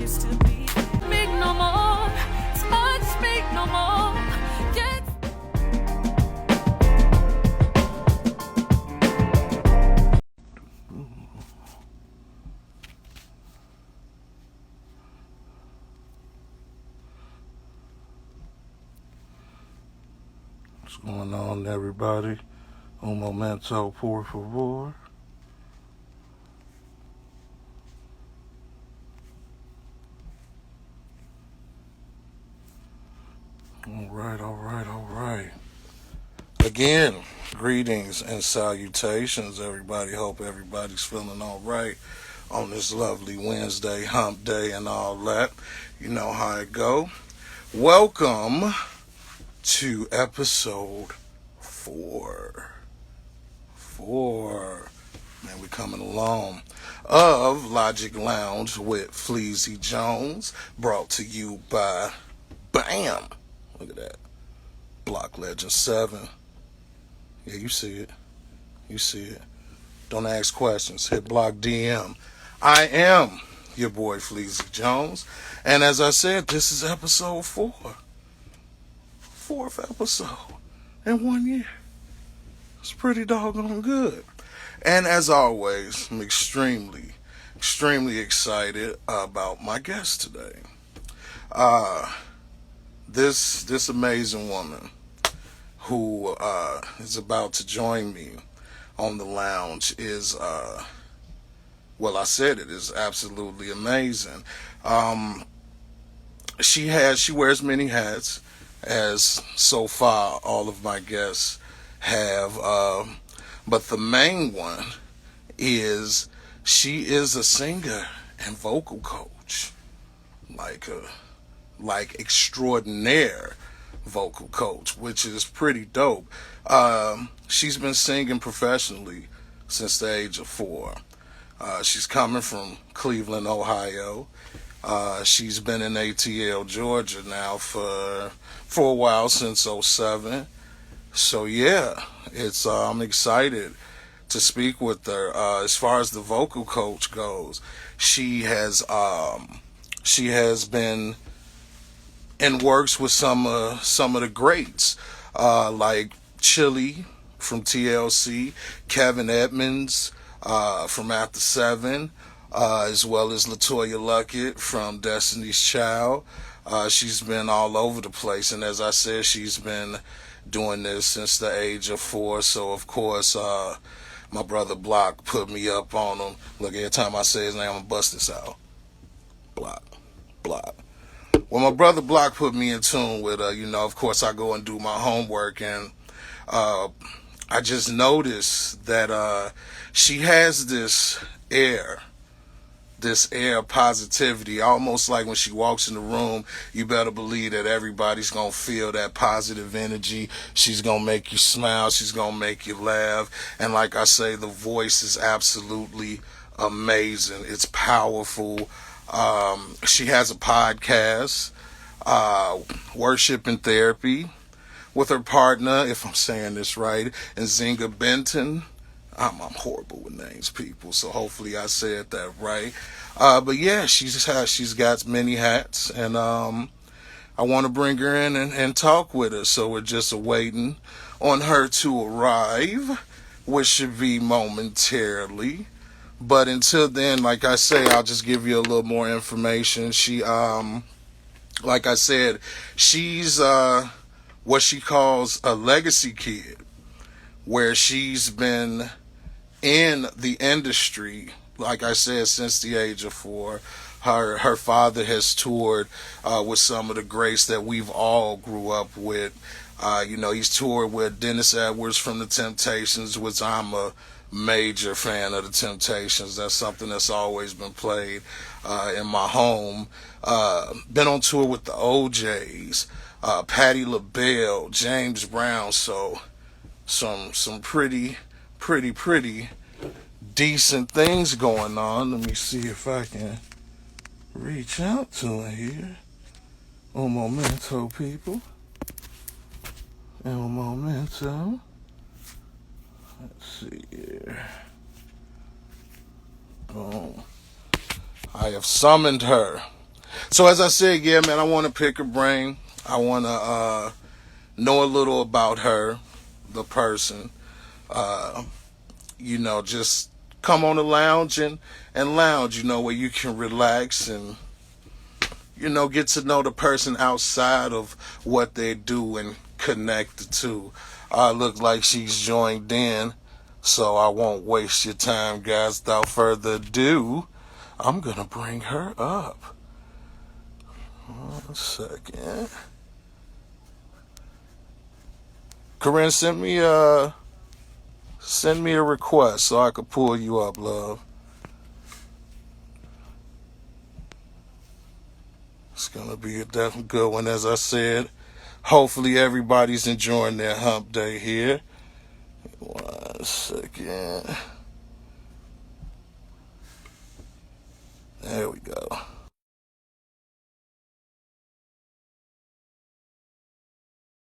used to be. Speak no more, touch, speak no more. Get What's going on, everybody? Un momento, por favor. All right. Again, greetings and salutations, everybody. Hope everybody's feeling all right on this lovely Wednesday, hump day, and all that. You know how it go. Welcome to episode 4. Man, we coming along. Of Logic Lounge with Fleezy Jones, brought to you by Bam. Look at that. Block Legend 7. Yeah, you see it. Don't ask questions. Hit block DM. I am your boy Fleezy Jones. And as I said, this is episode 4. 4th episode in 1 year. It's pretty doggone good. And as always, I'm extremely excited about my guest today. This amazing woman who is about to join me on the lounge is, well, I said it is absolutely amazing. She wears many hats, as so far all of my guests have. But the main one is she is a singer and vocal coach, like extraordinaire vocal coach, which is pretty dope. She's been singing professionally since the age of 4. She's coming from Cleveland, Ohio. She's been in ATL, Georgia now for a while, since '07. So yeah, I'm excited to speak with her. As far as the vocal coach goes, she has been and works with some of the greats, like Chilli from TLC, Kevon Edmonds from After 7, as well as Letoya Luckett from Destiny's Child. She's been all over the place, and as I said, she's been doing this since the age of 4. So of course, my brother Block put me up on him. Look, every time I say his name, I'm gonna bust this out. Block. Well, my brother Block put me in tune with her. Of course, I go and do my homework, and I just noticed that she has this air of positivity, almost like when she walks in the room, you better believe that everybody's gonna feel that positive energy. She's gonna make you smile, she's gonna make you laugh, and like I say, the voice is absolutely amazing. It's powerful. She has a podcast, Worship and Therapy, with her partner, if I'm saying this right, Nzinga Benton. I'm horrible with names, people, so hopefully I said that right. But yeah, she's got many hats, and I want to bring her in and talk with her. So we're just waiting on her to arrive, which should be momentarily. But until then, like I say, I'll just give you a little more information. She, like I said, she's what she calls a legacy kid, where she's been in the industry, like I said, since the age of 4. Her father has toured with some of the greats that we've all grew up with. He's toured with Dennis Edwards from the Temptations, which I'm a major fan of the Temptations. That's something that's always been played in my home. Been on tour with the OJs, Patti LaBelle, James Brown. So some pretty decent things going on. Let me see if I can reach out to her here. Un momento, people. Un momento. Let's see here. Boom. I have summoned her. So as I said, yeah, man, I want to pick her brain. I want to know a little about her, the person. Uh, just come on the lounge and lounge. Where you can relax and get to know the person outside of what they do and connect the two. Look like she's joined in, so I won't waste your time, guys. Without further ado, I'm gonna bring her up. 1 second. Korin, send me a request so I could pull you up, love. It's gonna be a definitely good one, as I said. Hopefully everybody's enjoying their hump day here. 1 second. There we go.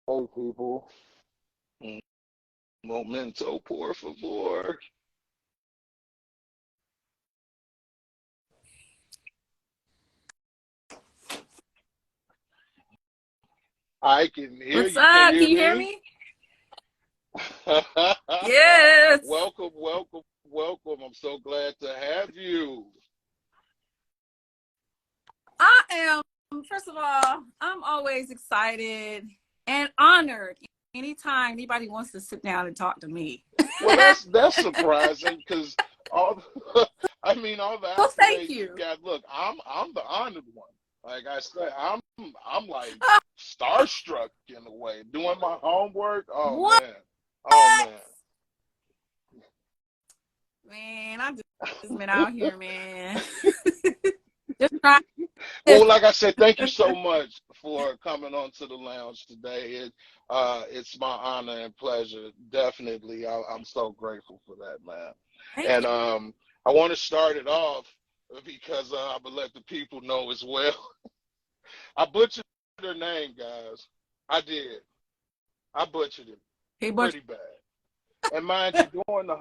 Hey people. Momento por favor. I can hear What's you. Can up? you Can hear you hear me? me? Yes. Welcome, welcome, welcome. I'm so glad to have you. I am, first of all, I'm always excited and honored anytime anybody wants to sit down and talk to me. Well, that's surprising because all I mean all the Well, thank accolades you you. got. Look, I'm the honored one. Like I said, I'm like starstruck in a way. Doing my homework. Oh What? man. Oh man. Man, I've just been out here, man. Just trying Well, to. like I said, thank you so much for coming on to the lounge today. It's my honor and pleasure. Definitely, I'm so grateful for that, man. Thank And you. I want to start it off because I will let the people know as well. I butchered her name, guys. I did. I butchered it Hey, but pretty bad. And mind you, during the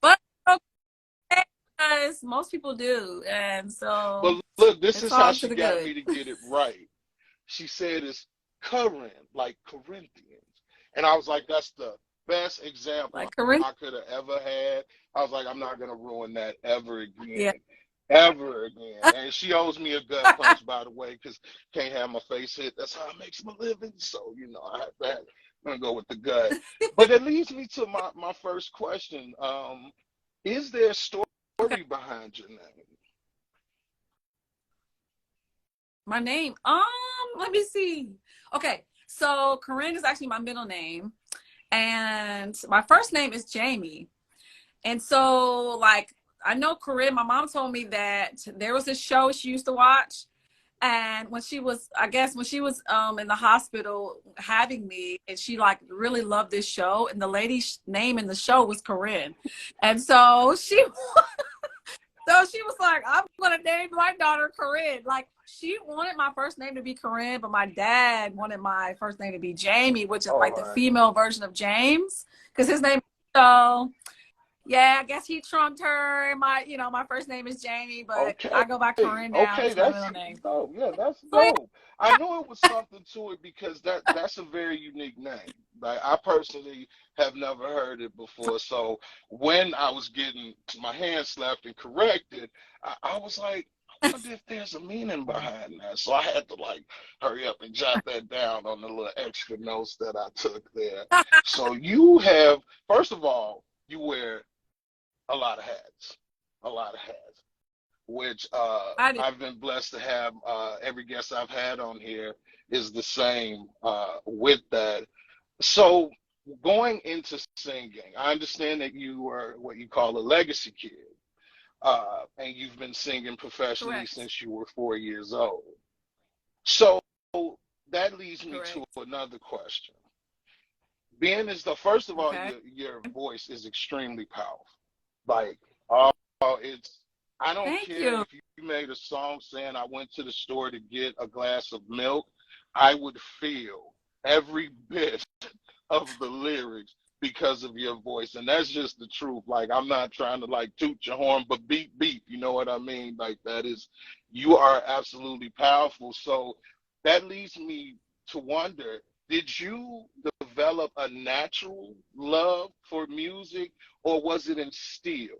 but okay, because most people do, and so but look, this it's is how all to she the got good. me to get it right. She said it's Korin, like Corinthians. And I was like, that's the best example Like Corinne. I could have ever had. I was like, I'm not going to ruin that ever Yeah. again. Ever again. And she owes me a gut punch, by the way, because can't have my face hit. That's how I make my living. So, I have that. I'm going to go with the gut. But it leads me to my first question. Is there a story Okay. behind your name? My name. Let me see. Okay, so Corinne is actually my middle name, and my first name is Jamie. And so, like, I know Corinne. My mom told me that there was a show she used to watch, and when she was, I guess, when she was in the hospital having me, and she like really loved this show, and the lady's name in the show was Corinne, and so she so she was like, I'm going to name my daughter Corinne. Like, she wanted my first name to be Corinne, but my dad wanted my first name to be Jamie, which is All like the right. female version of James, because his name. So, yeah, I guess he trumped her. And my first name is Jamie, but Okay. I go by Corinne now. Okay, That's my that's middle name. dope. Yeah, that's So, dope. I knew it was something to it because that's a very unique name. Like I personally have never heard it before. So when I was getting my hand slapped and corrected, I was like, I wonder if there's a meaning behind that. So I had to like hurry up and jot that down on the little extra notes that I took there. So you have, first of all, you wear a lot of hats. A lot of hats which I do. I've been blessed to have. Every guest I've had on here is the same with that. So going into singing, I understand that you are what you call a legacy kid, and you've been singing professionally Correct. since you were 4 years old. So that leads me to Correct. another question. Being as the first of all, Okay. your voice is extremely powerful. Like, oh, it's I don't Thank care you. if you made a song saying I went to the store to get a glass of milk, I would feel every bit of the lyrics because of your voice, and that's just the truth. Like, I'm not trying to like toot your horn, but beep beep, you know what I mean? Like, that is, you are absolutely powerful. So that leads me to wonder, did you develop a natural love for music, or was it instilled?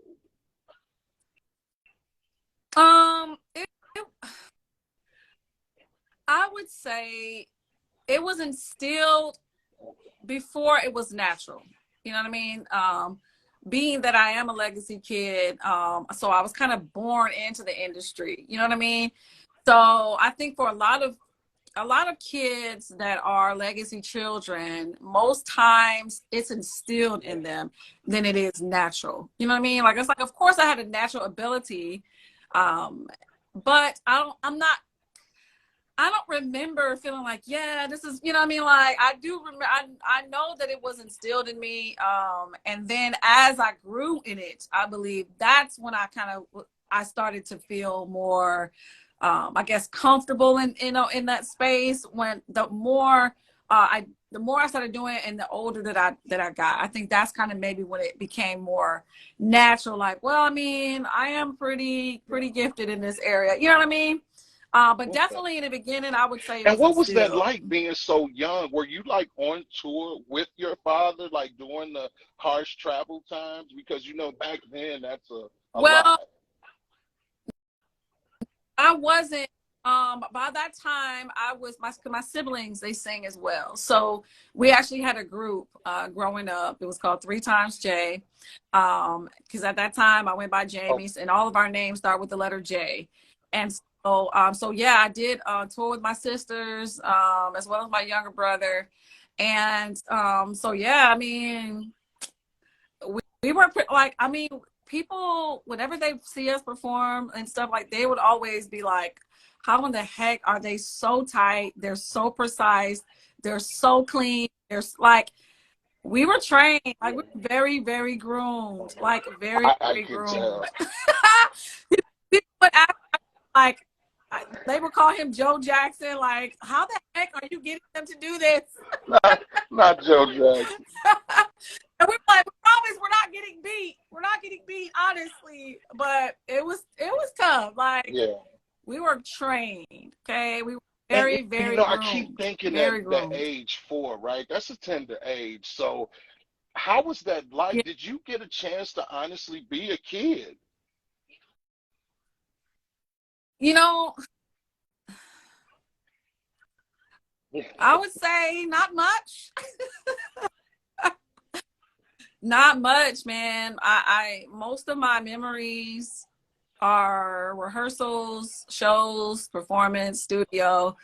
It, I would say it was instilled before it was natural. You know what I mean? Being that I am a legacy kid, so I was kind of born into the industry. You know what I mean? So I think for a lot of kids that are legacy children, most times it's instilled in them than it is natural. You know what I mean? Like, it's like, of course I had a natural ability, but I don't remember feeling like, yeah, this is, you know what I mean? Like, I do remember, I know that it was instilled in me. And then as I grew in it, I believe that's when I started to feel more, I guess, comfortable in, you know, in that space. When the more I started doing it and the older that I got, I think that's kind of maybe when it became more natural. Like, well, I mean, I am pretty gifted in this area. You know what I mean? But Okay. definitely in the beginning, I would say it And was what was that instilled. like being so young? Were you like on tour with your father, like during the harsh travel times? Because you know back then that's a lot. Well, I wasn't. By that time, I was my siblings. They sang as well, so we actually had a group growing up. It was called Three Times J, because at that time I went by Oh, Jamie's, and all of our names start with the letter J. And so yeah, I did tour with my sisters, as well as my younger brother, and so yeah, I mean, we were like, I mean, people, whenever they see us perform and stuff, like, they would always be like, how in the heck are they so tight? They're so precise. They're so clean. There's like, we were trained, like, we were very groomed, like I very can groomed. tell. People would ask, like, they would call him Joe Jackson. Like, how the heck are you getting them to do this? Not Joe Jackson. And we're like, we promise we're not getting beat. We're not getting beat, honestly. But it was tough. Like, Yeah. we were trained. Okay. We were And very I keep groomed. thinking that Very that groomed. age 4, right? That's a tender age. So how was that like? Yeah. Did you get a chance to honestly be a kid? You know, I would say not much. Not much, man. I most of my memories are rehearsals, shows, performance, studio.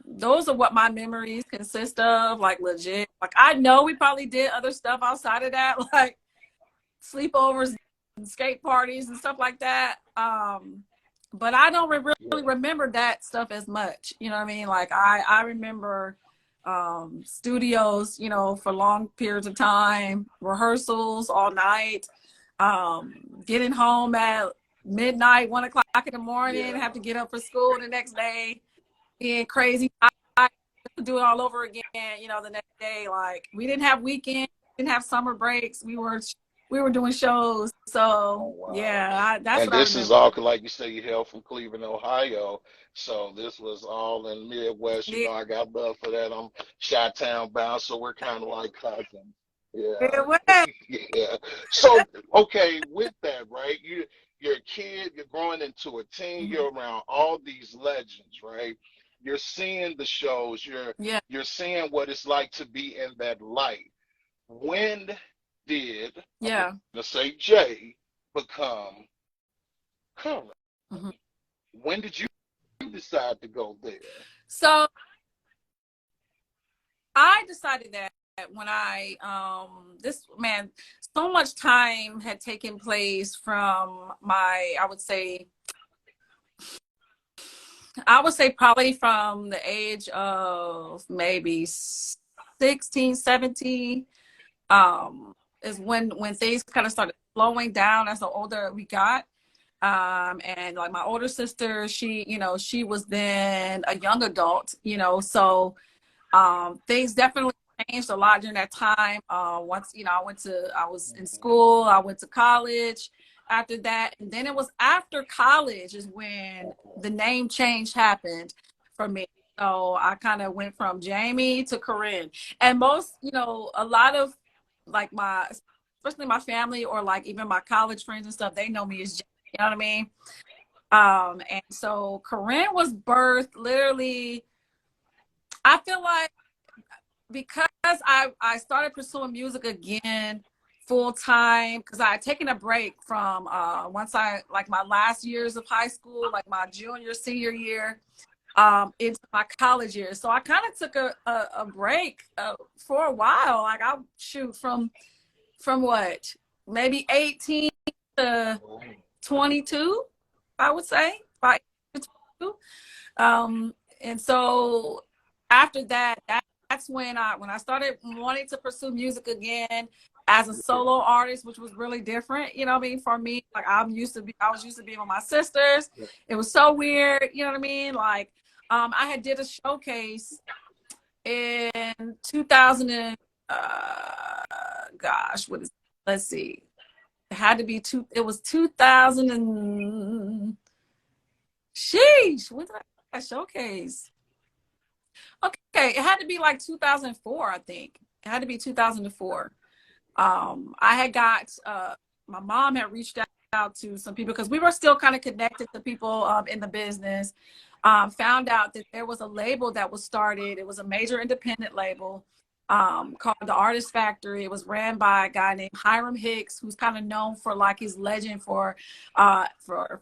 Those are what my memories consist of, like, legit. Like, I know we probably did other stuff outside of that, like sleepovers and skate parties and stuff like that. But I don't really Yeah. remember that stuff as much. You know what I mean? Like, I remember studios, you know, for long periods of time, rehearsals all night, getting home at midnight, 1 o'clock in the morning, Yeah. have to get up for school the next day, being crazy. I do it all over again, you know, the next day. Like, we didn't have weekends, didn't have summer breaks. We were doing shows. So Oh wow. yeah, that's And what I this is all remember. 'cause like you say, you hail from Cleveland, Ohio. So this was all in Midwest. You Yeah, know, I got love for that. I'm Chi-Town bound, so we're kind of like cousins. Yeah. it was. Yeah. So okay, with that, right? You're a kid, you're growing into a teen, Mhm. you're around all these legends, right? You're seeing the shows, Yeah, you're seeing what it's like to be in that light. When did, I'm yeah. gonna say Jay, become current? Mhm. When did you decide to go there? So I decided that when this man, so much time had taken place from I would say probably from the age of maybe 16, 17, is when things kind of started slowing down as the older we got. And like, my older sister, she was then a young adult, so things definitely changed a lot during that time. Once, you know, I was in school, I went to college after that. And then it was after college is when the name change happened for me. So I kind of went from Jamie to Korin. And most, you know, a lot of like especially my family or like even my college friends and stuff, they know me as Jamie, you know what I mean? And so Korin was birthed literally, I feel like because I started pursuing music again full time because I had taken a break from once I like my last years of high school, like my junior, senior year, into my college years. So I kind of took a break for a while. Like I'll shoot from what, maybe 18 to 22, I would say, by 22. And so after that, that's when I started wanting to pursue music again as a solo artist, which was really different, you know what I mean, for me. Like I was used to being with my sisters. It was so weird, you know what I mean? Like I had did a showcase in 2000 and gosh, let's see. It had to be it was 2000 and sheesh, when did I showcase? Okay, it had to be like 2004, I think. It had to be 2004. I had got my mom had reached out to some people because we were still kind of connected to people in the business. Found out that there was a label that was started. It was a major independent label called The Artist Factory. It was ran by a guy named Hiram Hicks, who's kind of known for like his legend for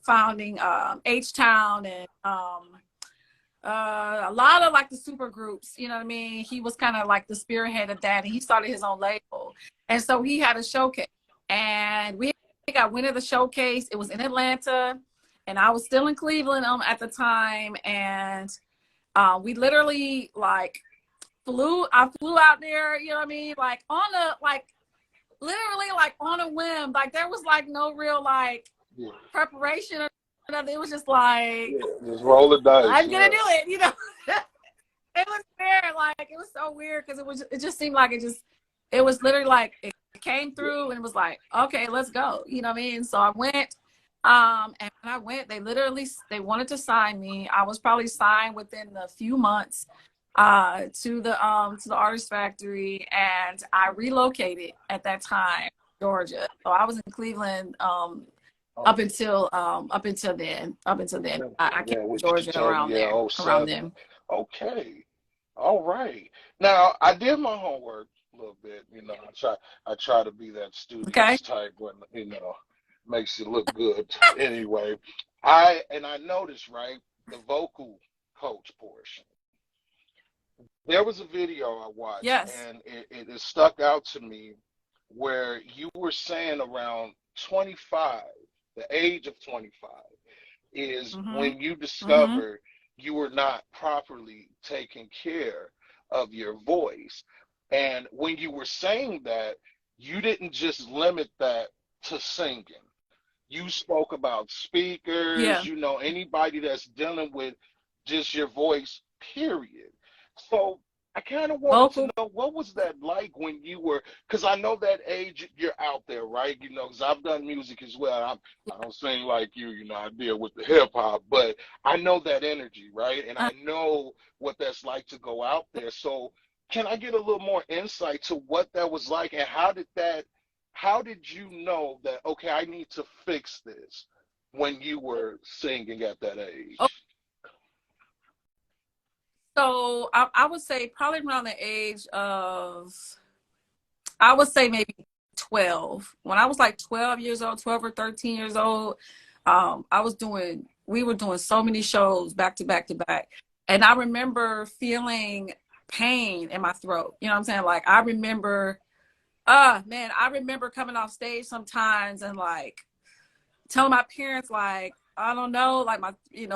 founding H-Town and a lot of like the super groups, you know what I mean? He was kind of like the spearhead of that, and he started his own label. And so he had a showcase, and I went to the showcase. It was in Atlanta, and I was still in Cleveland at the time. And we literally like I flew out there, you know what I mean? Like literally like on a whim. Like there was like no real like preparation or nothing. It was just like, just roll the dice. I'm gonna do it, you know. It was weird, like it was so weird because it just seemed like it was literally like it came through and it was like, okay, let's go, you know what I mean? So I went, and when I went, they wanted to sign me. I was probably signed within a few months to the Artist Factory, and I relocated at that time, Georgia. So I was in Cleveland up until then. I came to Georgia around then. Okay. All right. Now I did my homework a little bit. You know, I try to be that studious type when, you know, makes it look good. Anyway, I noticed, right, the vocal coach portion. There was a video I watched, Yes. and it stuck out to me where you were saying around 25, the age of 25, is when you discover you were not properly taking care of your voice. And when you were saying that, you didn't just limit that to singing. You spoke about speakers, you know, anybody that's dealing with just your voice, period. So I kind of wanted to know, what was that like when you were, because I know that age you're out there, right? You know, because I've done music as well. I don't sing like you know, I deal with the hip hop, but I know that energy, right? And I know what that's like to go out there. So can I get a little more insight to what that was like, and how did you know that, okay, I need to fix this when you were singing at that age? So I would say probably around the age of, I would say maybe 12. When I was like 12 years old, 12 or 13 years old, we were doing so many shows back to back to back. And I remember feeling pain in my throat. You know what I'm saying? Like I remember coming off stage sometimes and like telling my parents, like, I don't know, like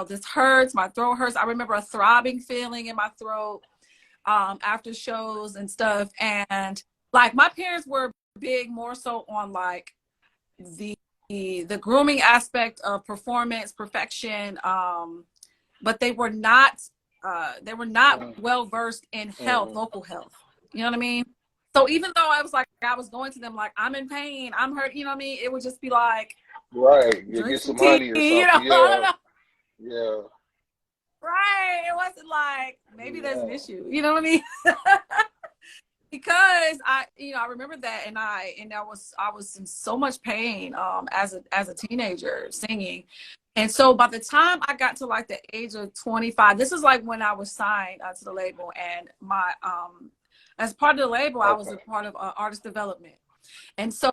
this hurts, my throat hurts. I remember a throbbing feeling in my throat after shows and stuff. And like my parents were big more so on like the grooming aspect of performance, perfection, but they were not well versed in health, vocal health. You know what I mean? So even though I was like, I was going to them like, I'm in pain, I'm hurt, you know what I mean? It would just be like, Right. You drink get some some tea, honey or you know? something. I don't Yeah. know. Yeah. Right. It wasn't like, maybe there's an Yeah. issue, you know what I mean? Because I remember that, and I was in so much pain as a teenager singing. And so by the time I got to like the age of 25, this is like when I was signed to the label, and my as part of the label, I was Okay. a part of artist development. And so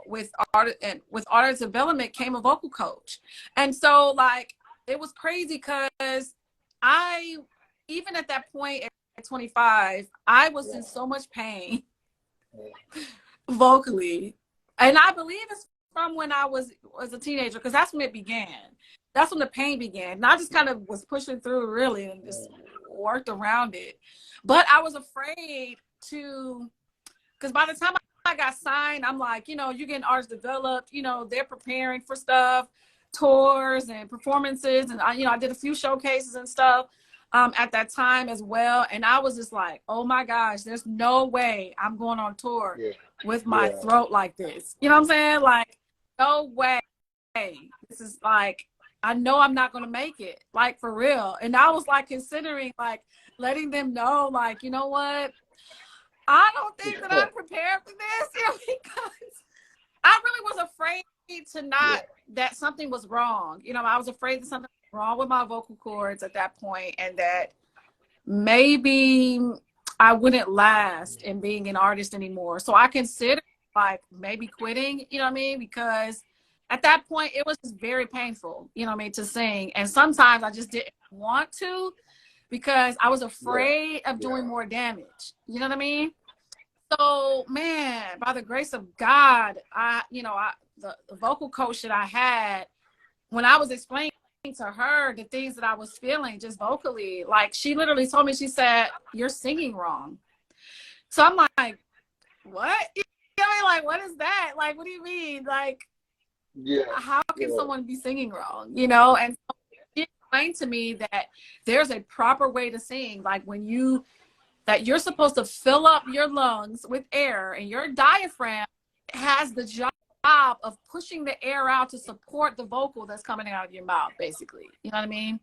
with artist development came a vocal coach. And so like it was crazy because I, even at that point at 25, I was in so much pain vocally. And I believe it's from when I was a teenager, because that's when it began. That's when the pain began. And I just kind of was pushing through really and just worked around it. But I was afraid to, because by the time I got signed, I'm like, you getting artists developed, they're preparing for stuff, tours and performances. And I did a few showcases and stuff at that time as well. And I was just like, oh my gosh, there's no way I'm going on tour with my throat like this. You know what I'm saying? Like, no way. This is like, I know I'm not going to make it, like for real. And I was like considering like letting them know, like, you know what? I don't think that I'm prepared for this, because I really was afraid that something was wrong. I was afraid that something was wrong with my vocal cords at that point, and that maybe I wouldn't last in being an artist anymore. So I considered like maybe quitting, you know what I mean? Because at that point it was just very painful, you know what I mean, to sing. And sometimes I just didn't want to, because I was afraid of doing more damage. You know what I mean? So, man, by the grace of God, the vocal coach that I had, when I was explaining to her the things that I was feeling just vocally, like she literally told me, she said, "You're singing wrong." So I'm like, what? You know, like, what is that? Like, what do you mean? Like, how can someone be singing wrong? And so she explained to me that there's a proper way to sing. Like that you're supposed to fill up your lungs with air, and your diaphragm has the job of pushing the air out to support the vocal that's coming out of your mouth, basically. You know what I mean?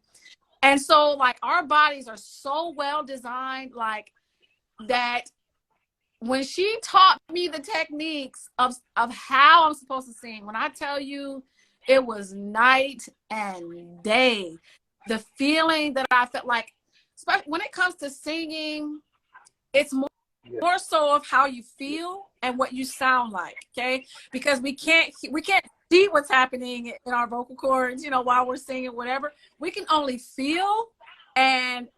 And so like our bodies are so well designed, like that when she taught me the techniques of how I'm supposed to sing, when I tell you it was night and day, the feeling that I felt, like, especially when it comes to singing, it's more so of how you feel and what you sound like, okay? Because we can't see what's happening in our vocal cords, while we're singing, whatever. We can only feel and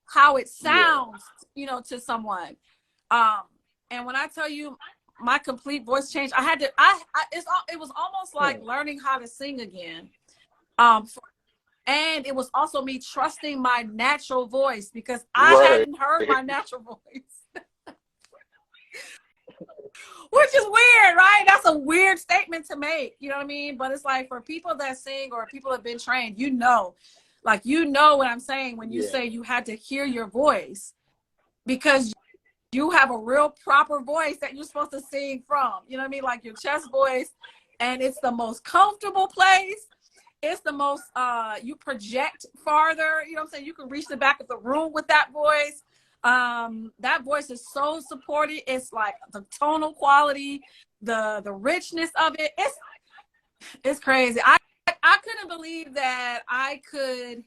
how it sounds, to someone. And when I tell you my complete voice changed, I had to, it was almost like learning how to sing again. And it was also me trusting my natural voice, because I hadn't heard my natural voice. Which is weird, right? That's a weird statement to make, you know what I mean? But it's like, for people that sing or people that have been trained, like, what I'm saying when you say you had to hear your voice, because you have a real proper voice that you're supposed to sing from, you know what I mean? Like your chest voice, and it's the most comfortable place. It's the most, you project farther, you know what I'm saying? You can reach the back of the room with that voice. That voice is so supported. It's like the tonal quality, the richness of it. It's crazy. I couldn't believe that I could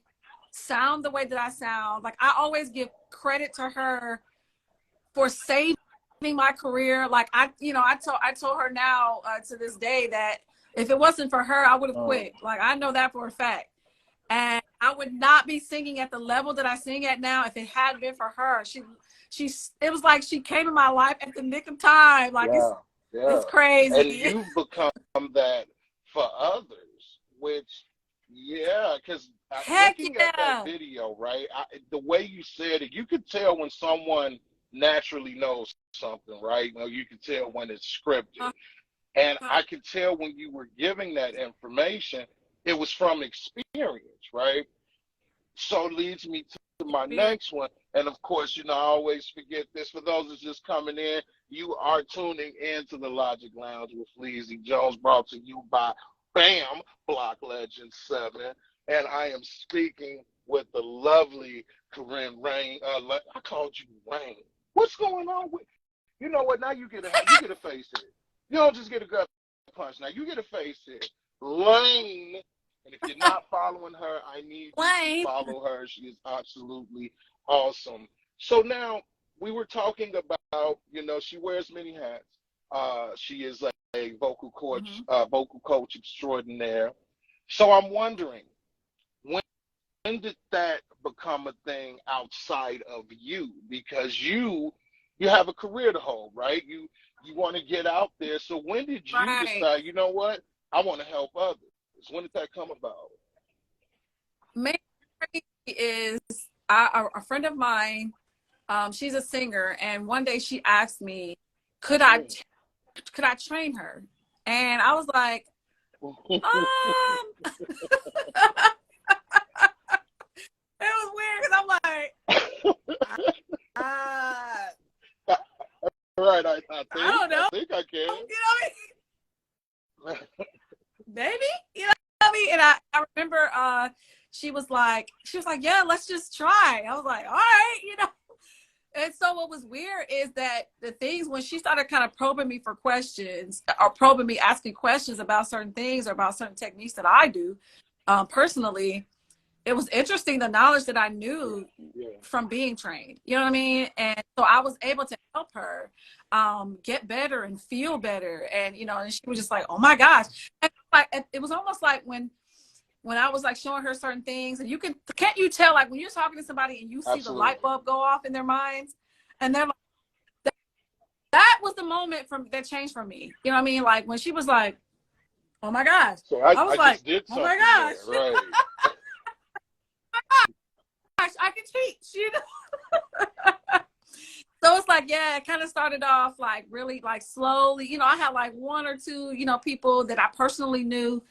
sound the way that I sound. Like, I always give credit to her for saving my career. Like, I told her now to this day that if it wasn't for her, I would have quit. Like, I know that for a fact. And I would not be singing at the level that I sing at now if it hadn't been for her. It was like she came in my life at the nick of time. Like, it's crazy. And you've become that for others, which, because looking at that video, right, the way you said it, you could tell when someone naturally knows something, right? You can tell when it's scripted. And I could tell when you were giving that information, it was from experience, right? So leads me to my next one. And of course, I always forget this. For those that's just coming in, you are tuning into the Logic Lounge with Fleezy Jones, brought to you by BAM, Block Legend 7. And I am speaking with the lovely Korin Rain. I called you Rain. What's going on with you? Know what? Now you get a face here. You don't just get a gut punch. Now you get a face here. Lane. And if you're not following her, I need you to follow her. She is absolutely awesome. So now we were talking about, she wears many hats. She is a vocal coach extraordinaire. So I'm wondering, when did that become a thing outside of you? Because you have a career to hold, right? You want to get out there. So when did you decide, you know what, I want to help others? When did that come about? Main is a friend of mine. She's a singer, and one day she asked me, could I train her? And I was like, it was weird because I'm like, right, I don't know. I think I can. You know what I mean? Maybe, you know what I mean? And I remember she was like, yeah, let's just try. I was like, all right, And so what was weird is that the things, when she started kind of probing me for questions, or probing me, asking questions about certain things or about certain techniques that I do personally, it was interesting, the knowledge that I knew from being trained. You know what I mean? And so I was able to help her get better and feel better. And, and she was just like, oh my gosh. And it was almost like when I was like showing her certain things, and can't you tell, like when you're talking to somebody and you see the light bulb go off in their minds, and they're like, that was the moment that changed for me. You know what I mean? Like when she was like, oh my gosh. So I was like, oh my gosh. There, right. I can teach, So it's like, yeah, it kind of started off like really like slowly. I had like one or two, people that I personally knew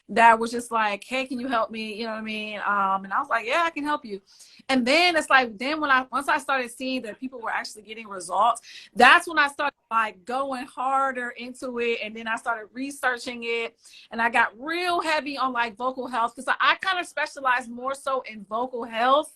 that was just like, hey, can you help me? You know what I mean? And I was like, yeah, I can help you. And then it's like, once I started seeing that people were actually getting results, that's when I started like going harder into it. And then I started researching it, and I got real heavy on like vocal health, because I kind of specialize more so in vocal health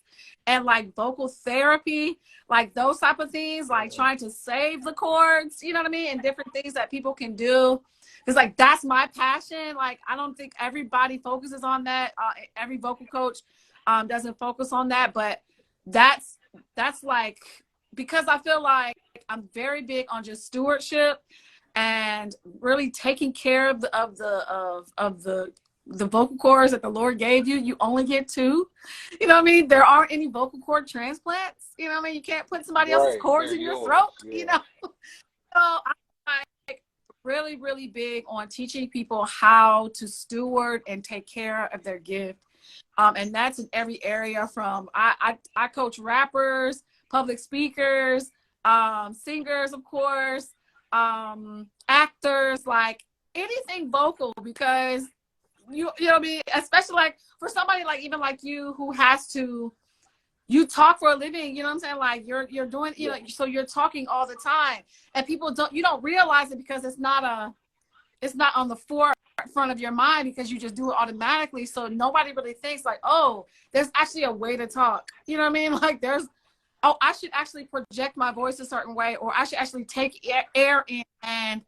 and like vocal therapy, like those type of things, like trying to save the chords, you know what I mean? And different things that people can do. Because like that's my passion. Like I don't think everybody focuses on that. Every vocal coach doesn't focus on that, but that's like, because I feel like I'm very big on just stewardship and really taking care of the vocal cords that the Lord gave you. You only get two. You know what I mean? There aren't any vocal cord transplants. You know what I mean? You can't put somebody else's cords in your throat. Yeah. So I'm like really, really big on teaching people how to steward and take care of their gift. And that's in every area. From I coach rappers, public speakers, singers, of course, actors, like anything vocal, because you know what I mean? Especially like for somebody like even like you who has to, you talk for a living, you know what I'm saying? Like you're doing, so you're talking all the time, and people don't realize it because it's not on the forefront of your mind, because you just do it automatically. So nobody really thinks like, oh, there's actually a way to talk. You know what I mean? Like I should actually project my voice a certain way, or I should actually take air in and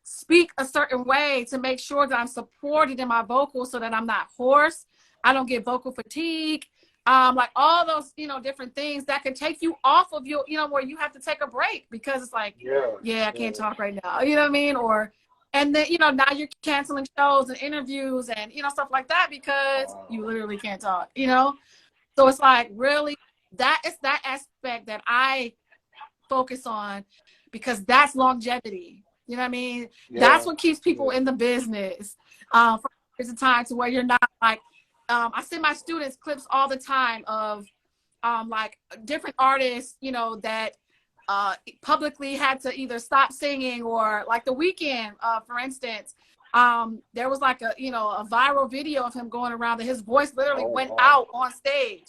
speak a certain way to make sure that I'm supported in my vocals, so that I'm not hoarse. I don't get vocal fatigue. Like all those, different things that can take you off of your, where you have to take a break because it's like, I can't talk right now. You know what I mean? And then, now you're canceling shows and interviews and, stuff like that because you literally can't talk, So it's like really it's that aspect that I focus on, because that's longevity. You know what I mean? Yeah. That's what keeps people in the business for periods of time, to where you're not like, I send my students clips all the time of like different artists, that publicly had to either stop singing, or like The Weeknd, for instance. There was like a viral video of him going around that his voice literally went out on stage.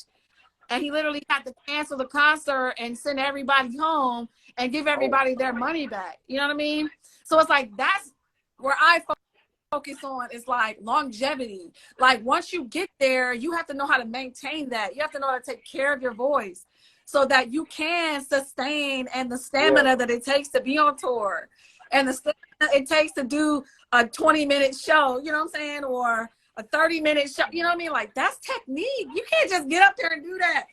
and he literally had to cancel the concert and send everybody home and give everybody their money back. You know what I mean? So it's like, that's where I focus on, is like longevity. Like once you get there, you have to know how to maintain that. You have to know how to take care of your voice so that you can sustain, and the stamina that it takes to be on tour, and the stamina it takes to do a 20-minute show, you know what I'm saying? Or a 30-minute show, you know what I mean? Like, that's technique. You can't just get up there and do that.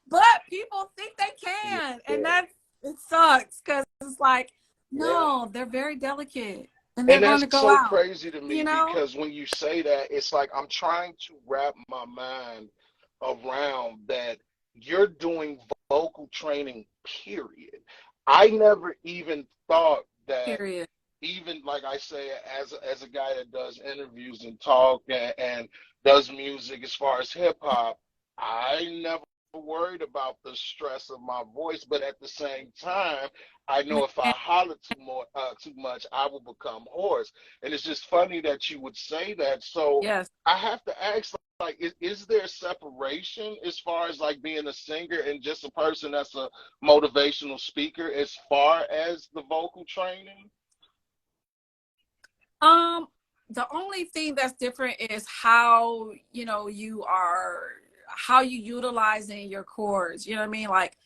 But people think they can, and it sucks, because it's like, no, they're very delicate, and they're And going that's to go so out, crazy to me, you know? because when you say that, it's like I'm trying to wrap my mind around that you're doing vocal training, period. I never even thought that, Period. even like I say, as a guy that does interviews and talk and does music as far as hip hop, I never worried about the stress of my voice, but at the same time, I know if I holler too much, I will become hoarse. And it's just funny that you would say that. So Yes. I have to ask, like, is there separation as far as like being a singer and just a person that's a motivational speaker as far as the vocal training? The only thing that's different is how, you know, how you utilizing your chords. You know what I mean? Like,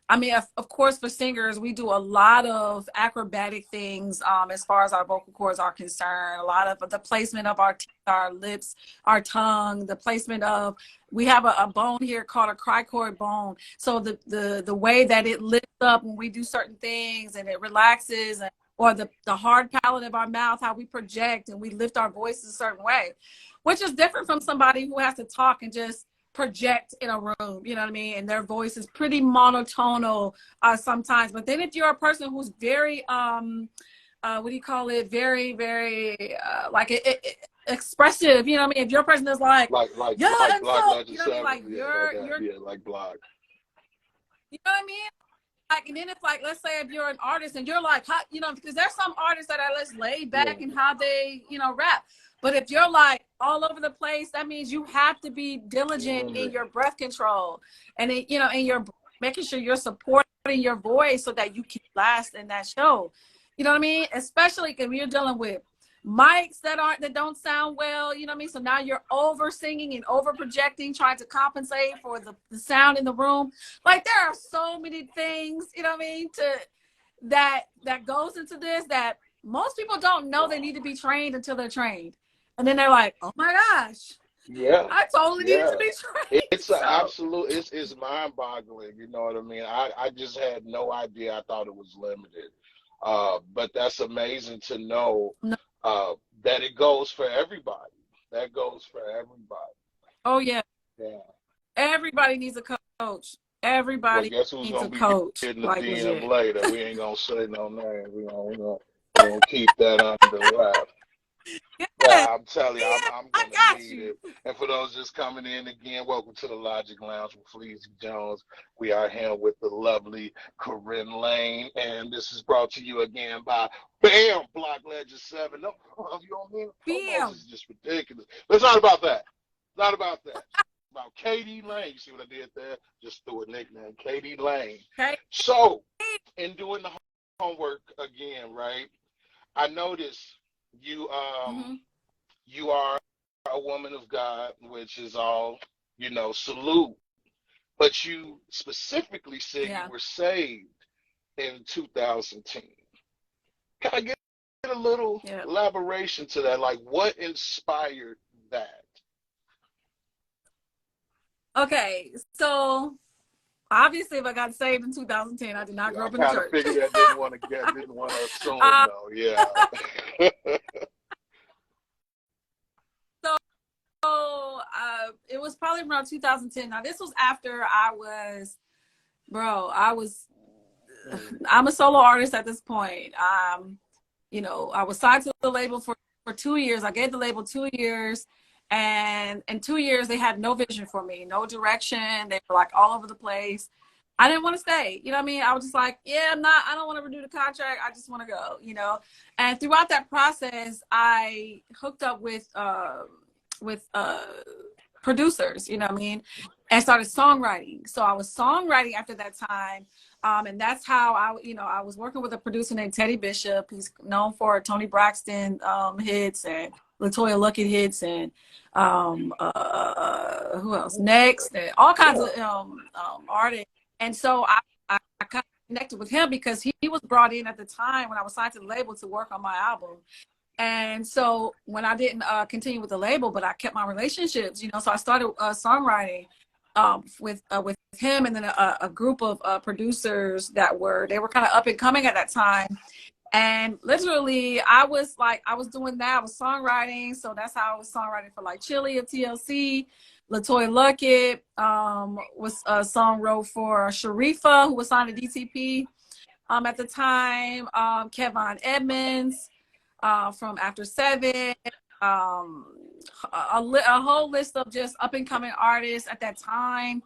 I mean, of course, for singers, we do a lot of acrobatic things as far as our vocal cords are concerned. A lot of the placement of our teeth, our lips, our tongue, the placement of, we have a bone here called a cricoid bone. So the way that it lifts up when we do certain things, and it relaxes, or the hard palate of our mouth, how we project and we lift our voices a certain way, which is different from somebody who has to talk and just project in a room, you know what I mean? And their voice is pretty monotonal sometimes. But then if you're a person who's very, what do you call it? Very, very, like expressive, you know what I mean? If you're a person that's like yeah, like and Block so, Legend you know what I mean? 7, Like yeah, like Block. You know what I mean? Like, and then it's like, let's say if you're an artist and you're like, how, you know, because there's some artists that are less laid back in how they, you know, rap. But if you're like all over the place, that means you have to be diligent in your breath control, and it, you know, and you're making sure you're supporting your voice so that you can last in that show. You know what I mean? Especially when you're dealing with mics that don't sound well, you know what I mean? So now you're over singing and over projecting, trying to compensate for the sound in the room. Like, there are so many things, you know what I mean, that goes into this, that most people don't know they need to be trained until they're trained. And then they're like, oh my gosh, Yeah, I totally needed yeah. to be trained. It's an So absolute, it's mind-boggling, you know what I mean? I just had no idea. I thought it was limited. But that's amazing to know no. uh, that it goes for everybody. That goes for everybody. Oh yeah, Yeah. everybody needs a coach. Well, Everybody guess who's needs a gonna be coach, getting the like DM legit. later? We ain't gonna say no name. We gonna keep that under wrap. Yeah, I'm telling you, yeah, I'm I gonna got need you. it. And for those just coming in again, welcome to the Logic Lounge with Fleezy Jones. We are here with the lovely Korin Lane, and this is brought to you again by Bam Block Legend 7. No, you don't mean promos BM. is just ridiculous. But it's not about that. It's not about that. It's about KD Lane. You see what I did there? Just threw a nickname, KD Lane. Okay. So, in doing the homework again, right? I noticed you Mm-hmm. you are a woman of God, which is all, salute. But you specifically said you Yeah. were saved in 2010. Can I get a little Yeah. elaboration to that? Like, what inspired that? Okay. So obviously, if I got saved in 2010, I did not Yeah, grow I up in the kind of church. figured that. Didn't want to assume uh, though. Yeah. it was probably around 2010. Now, this was after I'm a solo artist at this point. I was signed to the label for 2 years. I gave the label 2 years, and in 2 years they had no vision for me, no direction. They were like all over the place. I didn't want to stay. You know what I mean? I was just like, yeah, I don't want to renew the contract. I just want to go. And throughout that process, I hooked up with producers, you know what I mean? and started songwriting. So I was songwriting after that time. And that's how I was working with a producer named Teddy Bishop. He's known for Tony Braxton hits and Letoya Luckett hits and who else? Next, and all kinds of artists. And so I kind of connected with him because he was brought in at the time when I was signed to the label to work on my album. And so when I didn't continue with the label, but I kept my relationships, so I started songwriting with him, and then a group of producers they were kind of up and coming at that time. And literally I was doing that. I was songwriting. So that's how I was songwriting for like Chilli of TLC. Letoya Luckett was a song wrote for Sharifa, who was signed to DTP at the time. Kevon Edmonds from After 7. A whole list of just up and coming artists at that time.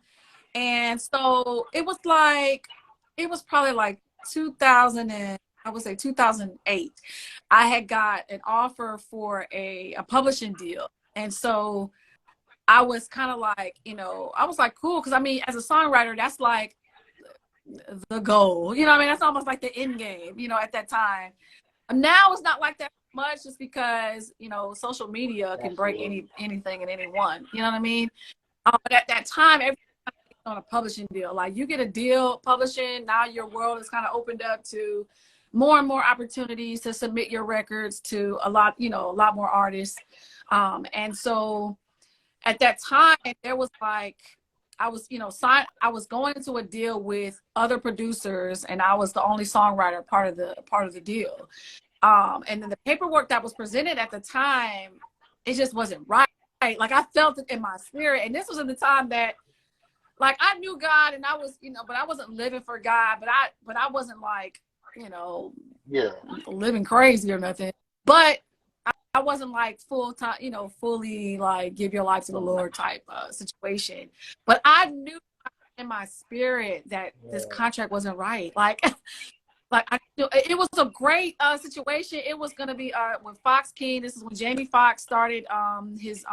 And so it was probably like 2008. I had got an offer for a publishing deal. And so I was kind of like, I was like, cool. Cause I mean, as a songwriter, that's like the goal, I mean, that's almost like the end game, at that time. Now it's not like that much, just because social media can break anything and anyone, you know what I mean? But at that time, everyone on a publishing deal, like you get a deal publishing, now your world is kind of opened up to more and more opportunities to submit your records to a lot more artists. And so at that time, there was like, I was going into a deal with other producers, and I was the only songwriter part of the deal. And then the paperwork that was presented at the time, it just wasn't right. Like I felt it in my spirit. And this was in the time that, like, I knew God, and I was, but I wasn't living for God, but I wasn't like, living crazy or nothing. But I wasn't like full time, fully like give your life to the Lord type situation. But I knew in my spirit that this contract wasn't right. Like it was a great situation. It was gonna be with Fox King. This is when Jamie Foxx started his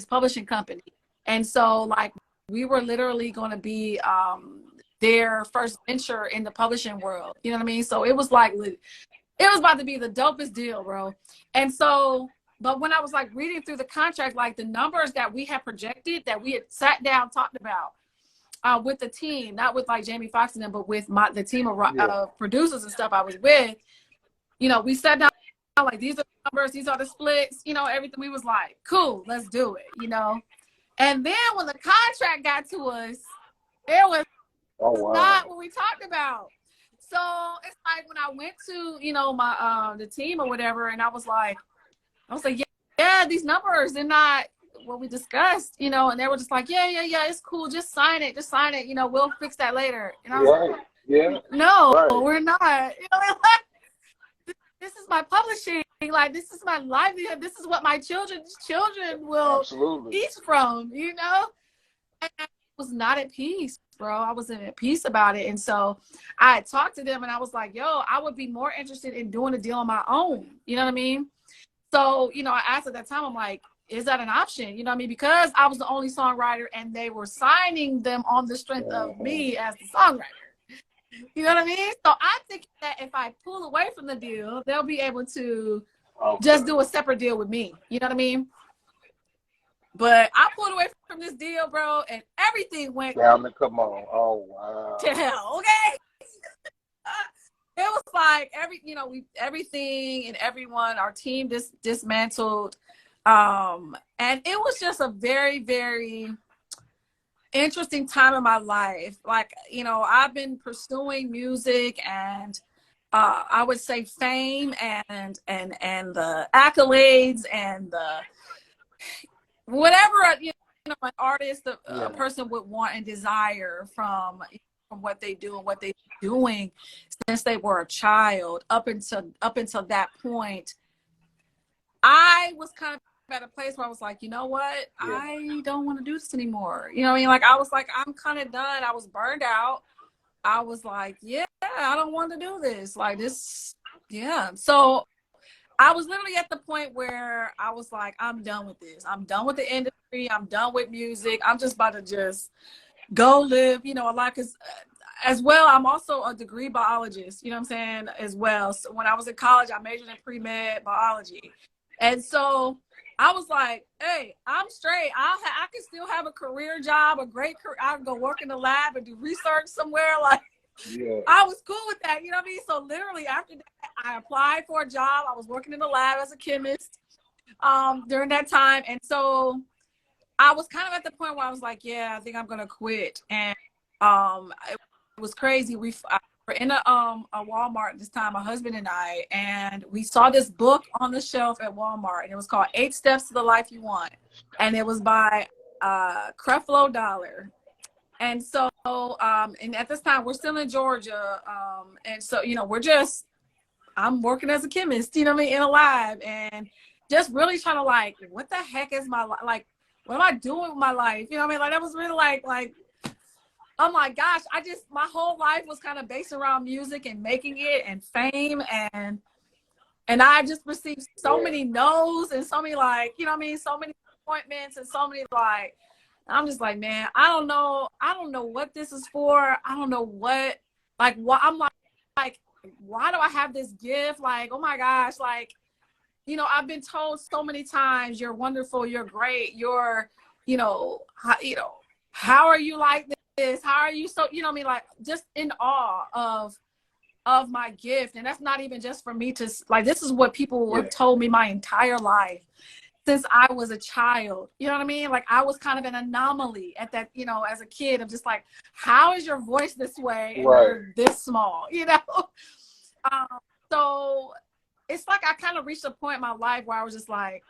publishing company, and so like we were literally gonna be their first venture in the publishing world. You know what I mean? So it was like it was about to be the dopest deal, bro. And so, but when I was like reading through the contract, like the numbers that we had projected, that we had sat down, talked about with the team, not with like Jamie Foxx and them, but with the team of producers and stuff I was with, we sat down like, these are the numbers, these are the splits, everything. We was like, cool, let's do it, And then when the contract got to us, it was not what we talked about. So it's like when I went to, my the team or whatever, and I was like, yeah, these numbers, they're not what we discussed, and they were just like, yeah, it's cool, just sign it, we'll fix that later. And I was like, no, we're not. This is my publishing, like this is my livelihood, this is what my children's children will eat from, And I was not at peace, bro. I wasn't at peace about it. And so I had talked to them, and I was like, yo, I would be more interested in doing a deal on my own. You know what I mean? So, I asked at that time, I'm like, is that an option? You know what I mean? Because I was the only songwriter, and they were signing them on the strength of me as the songwriter. You know what I mean? So I think that if I pull away from the deal, they'll be able to just do a separate deal with me. You know what I mean? But I pulled away from this deal, bro, and everything went down to come on. Oh wow. To hell, okay? It was like everything and everyone, our team dismantled. And it was just a very, very interesting time in my life. Like, I've been pursuing music and I would say fame and the accolades and the whatever an artist, a person would want and desire from what they do and what they're doing since they were a child up until that point. I was kind of at a place where I was like, you know what? I don't want to do this anymore. You know what I mean? Like, I was like, I'm kind of done. I was burned out. I was like, yeah, I don't want to do this. Like this. Yeah. So I was literally at the point where I was like, I'm done with this. I'm done with the industry. I'm done with music. I'm just about to just go live, you know, a lot. Because as well, I'm also a degree biologist, you know what I'm saying, as well. So when I was in college, I majored in pre-med biology. And so I was like, hey, I'm straight. I can still have a career job, a great career. I can go work in the lab and do research somewhere. Like, Yeah. I was cool with that, you know what I mean? So literally after that, I applied for a job. I was working in the lab as a chemist during that time. And so I was kind of at the point where I was like, yeah, I think I'm going to quit. And it was crazy. We were in a Walmart at this time, my husband and I, and we saw this book on the shelf at Walmart, and it was called 8 Steps to the Life You Want. And it was by Creflo Dollar. And so, and at this time, we're still in Georgia. And so, you know, I'm working as a chemist, you know what I mean, in a lab, and just really trying to like, what the heck is my life? Like, what am I doing with my life? You know what I mean? Like, that was really like, oh my gosh, my whole life was kind of based around music and making it and fame. And I just received so many no's and so many, like, you know what I mean? So many appointments and so many, like, I'm just like, man, I don't know what this is for. I don't know what, like, what I'm like, why do I have this gift? Like, oh my gosh, like, you know, I've been told so many times, you're wonderful, you're great, you're, how are you like this? How are you so, you know what I mean? Like, just in awe of my gift. And that's not even just for me to, like, this is what people have told me my entire life since I was a child. You know what I mean? Like, I was kind of an anomaly at that, you know, as a kid. I'm just like, how is your voice this way and you're this small, you know? So it's like I kind of reached a point in my life where I was just like,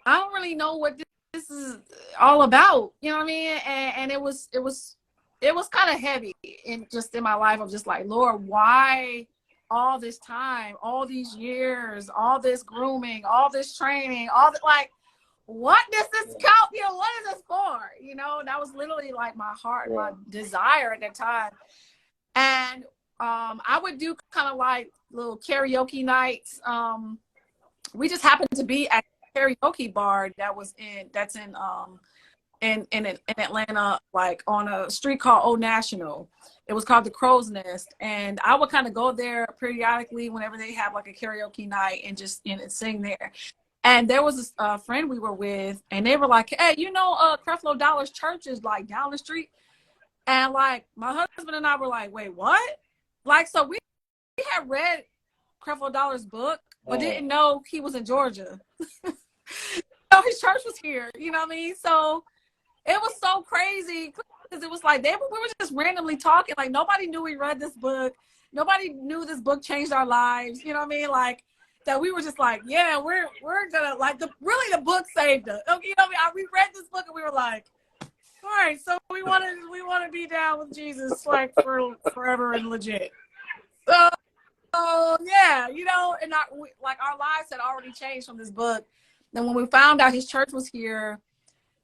I don't really know what this is all about, you know what I mean? And it was kind of heavy in my life. I'm just like, Lord, why all this time, all these years, all this grooming, all this training, like, what does this count? You know, what is this for? You know, that was literally like my heart, my desire at that time. And I would do kind of like little karaoke nights. We just happened to be at a karaoke bar that's in Atlanta, like on a street called Old National. It was called the Crow's Nest. And I would kind of go there periodically whenever they have like a karaoke night and just sing there. And there was a friend we were with, and they were like, hey, you know, Creflo Dollar's church is like down the street. And like my husband and I were like, wait, what? Like, so we had read Creflo Dollar's book, but didn't know he was in Georgia. So his church was here, you know what I mean? So it was so crazy because it was like we were just randomly talking. Like, nobody knew we read this book. Nobody knew this book changed our lives. You know what I mean? Like, that we were just like, yeah, we're gonna, like, the book saved us. You know what I mean? We read this book and we were like, all right, so we want to be down with Jesus, like, for forever and legit. So yeah, you know, and our lives had already changed from this book. And when we found out his church was here,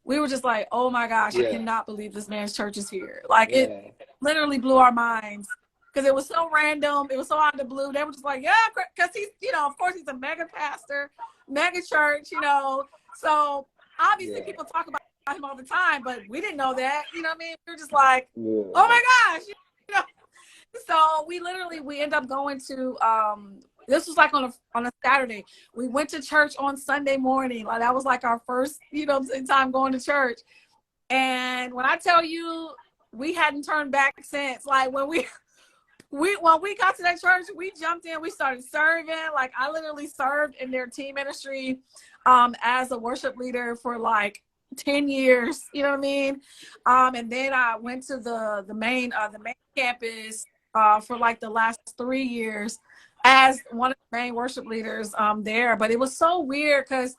we were just like, oh my gosh, I cannot believe this man's church is here. Like, it literally blew our minds because it was so random. It was so out of the blue. They were just like, yeah, because he's, you know, of course he's a mega pastor, mega church, you know. So obviously people talk about him all the time, but we didn't know that. You know what I mean? We were just like, oh my gosh, you know. So we end up going to this was like on a Saturday. We went to church on Sunday morning. Like, that was like our first, you know, time going to church. And when I tell you, we hadn't turned back since. Like, when we got to that church, we jumped in, we started serving. Like, I literally served in their teen ministry as a worship leader for like 10 years, you know what I mean? And then I went to the main campus for like the last 3 years as one of the main worship leaders there. But it was so weird because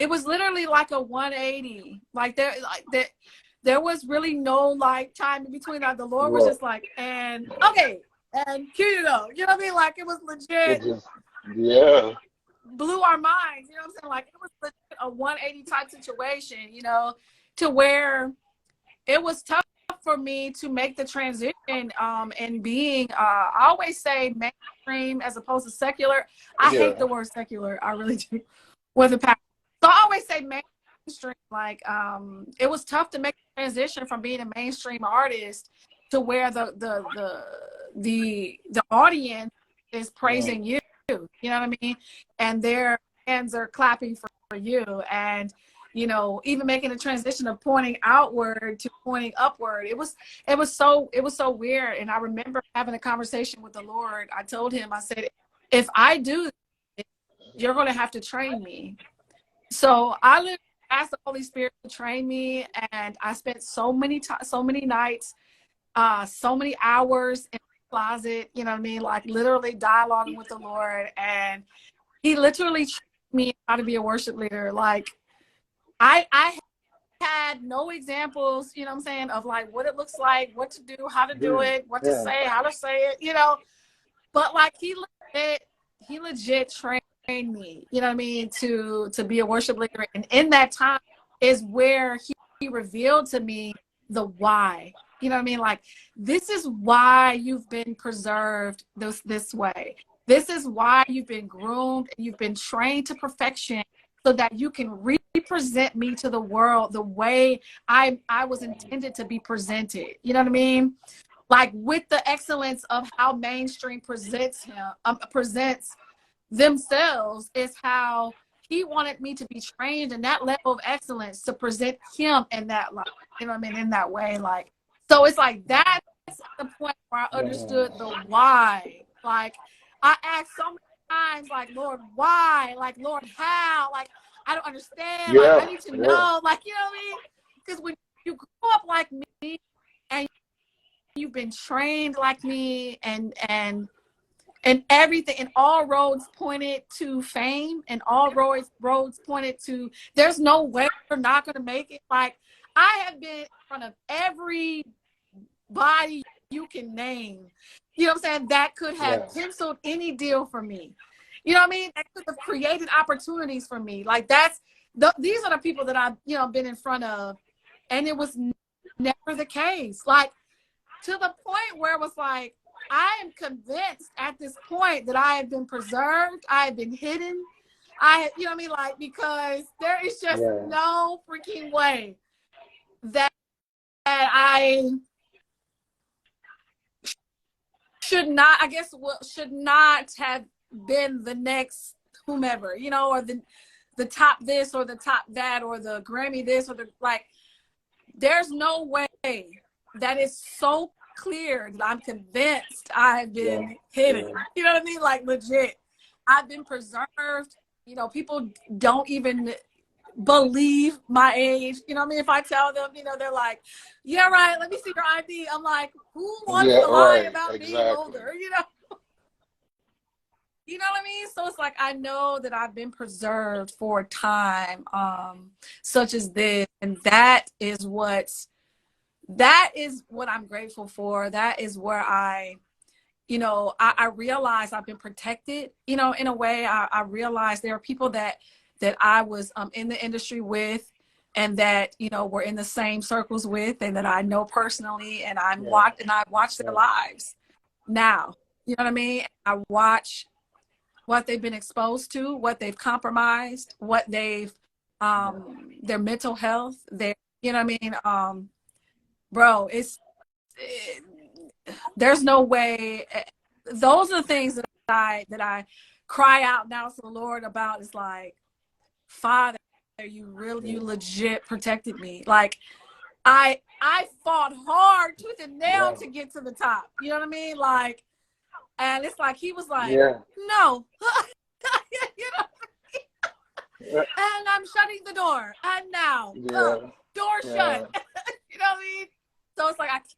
it was literally like a 180. Like, there was really no like time in between. The Lord was just like, and okay, and here you go. You know what I mean? Like, it was legit. Blew our minds. You know what I'm saying? Like, it was legit a 180 type situation, you know, to where it was tough for me to make the transition and being I always say mainstream mainstream as opposed to secular. I hate the Yeah. word secular. I really do. With a passion. So I always say mainstream. Like, it was tough to make the transition from being a mainstream artist to where the audience is praising you. You know what I mean? And their hands are clapping for you. And you know, even making the transition of pointing outward to pointing upward, it was so weird. And I remember having a conversation with the Lord. I told him, I said, if I do this, you're going to have to train me. So I literally asked the Holy Spirit to train me, and I spent so many nights, so many hours in the closet. You know what I mean? Like literally dialoguing with the Lord, and He literally trained me how to be a worship leader. Like I had no examples, you know what I'm saying, of like what it looks like, what to do, how to do it, what to say, how to say it, you know. But like he legit trained me, you know what I mean, to be a worship leader. And in that time is where he revealed to me the why. You know what I mean? Like, this is why you've been preserved this way. This is why you've been groomed and you've been trained to perfection so that you can represent me to the world the way I was intended to be presented. You know what I mean? Like with the excellence of how mainstream presents themselves is how he wanted me to be trained in that level of excellence to present him in that light. You know what I mean? In that way. Like, so it's like that's the point where I understood the why. Like, I asked so many times, like, Lord, why? Like, Lord, how? Like, I don't understand. Like, I need to know. Like, you know what I mean? Because when you grow up like me and you've been trained like me, and everything, and all roads pointed to fame, and all roads pointed to there's no way we're not going to make it. Like, I have been in front of everybody you can name, you know what I'm saying, that could have penciled any deal for me. You know what I mean? That could have created opportunities for me. Like, these are the people that I've, you know, been in front of, and it was never the case. Like, to the point where it was like, I am convinced at this point that I have been preserved, I have been hidden, you know what I mean? Like, because there is just no freaking way that I should not have been the next whomever, you know, or the top this or the top that or the Grammy this or the, like, there's no way that is so clear that I'm convinced I've been hidden. You know what I mean? Like, legit, I've been preserved. You know, people don't even believe my age. You know what I mean? If I tell them, you know, they're like, yeah, right, let me see your ID. I'm like, who wants to lie about being older? You know? You know what I mean? So it's like, I know that I've been preserved for a time such as this. And that is what I'm grateful for. That is where I realize I've been protected, you know, in a way. I realize there are people that I was in the industry with, and that, you know, were in the same circles with, and that I know personally, and I watch their lives now. You know what I mean? I watch what they've been exposed to, what they've compromised, what they've their mental health, you know what I mean? Bro, there's no way. Those are the things that I cry out now to the Lord about. Is like, Father, you legit protected me. Like, I fought hard tooth and nail to get to the top. You know what I mean? Like, and it's like he was like, no. You know, and I'm shutting the door. And now, door shut. You know what I mean? So it's like, I can't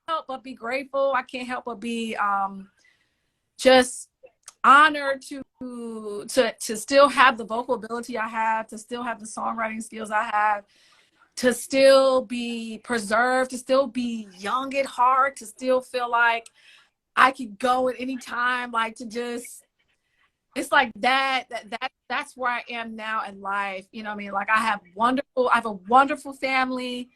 help but be grateful. I can't help but be just honored to still have the vocal ability I have, to still have the songwriting skills I have, to still be preserved, to still be young at heart, to still feel like I could go at any time, like, to just, it's like that's where I am now in life. You know what I mean? Like, I have a wonderful family.